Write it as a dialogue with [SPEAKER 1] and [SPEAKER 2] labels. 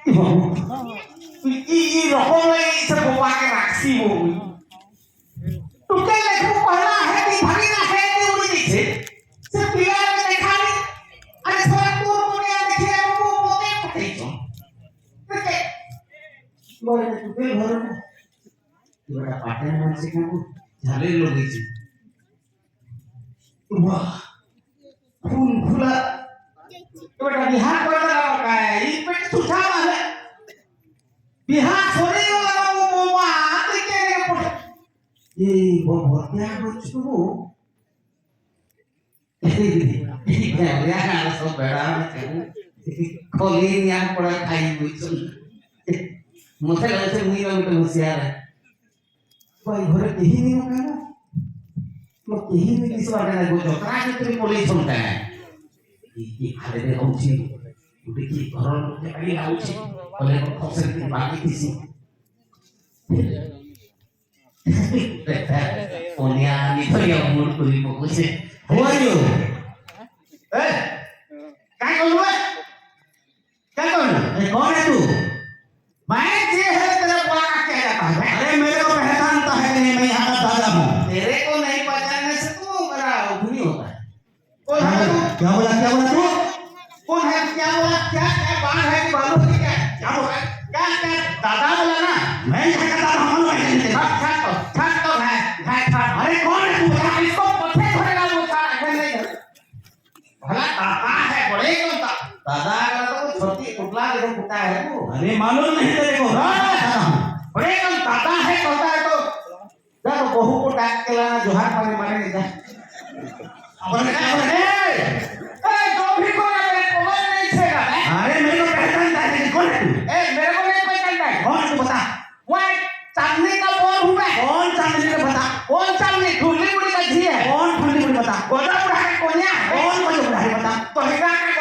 [SPEAKER 1] ई रहो में सब बुआ के राक्षी हो तू के देखो पहला है कि भागी ना है कि उड़ी नीचे सब पिया में देखा नहीं अरे थोड़ा दूर मुझे देखे वो मोटे पकड़ी जो देखे बोले तू के घर में बड़ा पाटन मानसिक को झाले लोग इसी वाह फूल फूला बड़ा बिहार कोई लगा का है ये पेट सुठा है बिहार छोड़े वाला वो मोमा आते के ये वो बहुत क्या कुछ तो क्या यार सब बड़ा खोली यहाँ पड़ा खाई हुई सुन मुझे लगा से मुझे लोग तो होशियार है कोई घर कहीं नहीं होगा ना लोग कहीं नहीं किसी बात नहीं वो जोकरा के तेरे पुलिस होता है ये खाले दे आउची उनके की घर के आगे आउची बोले को खौसर की बाकी किसी ओनिया नी तो ये मूड कोई को कुछ Who are you? Eh? क्या कौन है? क्या कौन है? कौन है तू? मैं ये है तेरा बुआ का क्या जाता है? अरे मेरे को पहचानता है नहीं मैं यहाँ का दादा हूँ। तेरे को नहीं पहचानने से तू बड़ा उठनी होता है। कौन है तू? क्या बोला तू? कौन है? क्या बोला? क्या बात है कि बालू की क्या? क्या बोला? क्या दादा बोला ना? मैं यहाँ का दादा हूँ मैं नहीं देखा। छाट तो है। अरे कौन है तू? इसको पत्थर धरेगा वो छाट नहीं धरे। भला दादा है बड़े कौन था? दादा का तो छोटी पुतला देखो पुता है वो। अरे मालूम नहीं तेरे को। बड़े कौन दादा है कहता है तो जा तो बहू को डाक के लाना जोहार पानी मारे नहीं जा। अरे जो भी को नहीं छेगा। अरे मेरे को पहचानता है कौन है तू? मेरे को नहीं पहचानता है। कौन तू बता? वो चांदनी का बोल हूँ मैं। कौन चांदनी का बता? कौन चांदनी? ढूंढली बुढ़ी का झी है। कौन ढूंढली बुढ़ी बता? गोदा बुढ़ा है कोन्या। कौन गोदा बुढ़ा है बता? तो हिरा का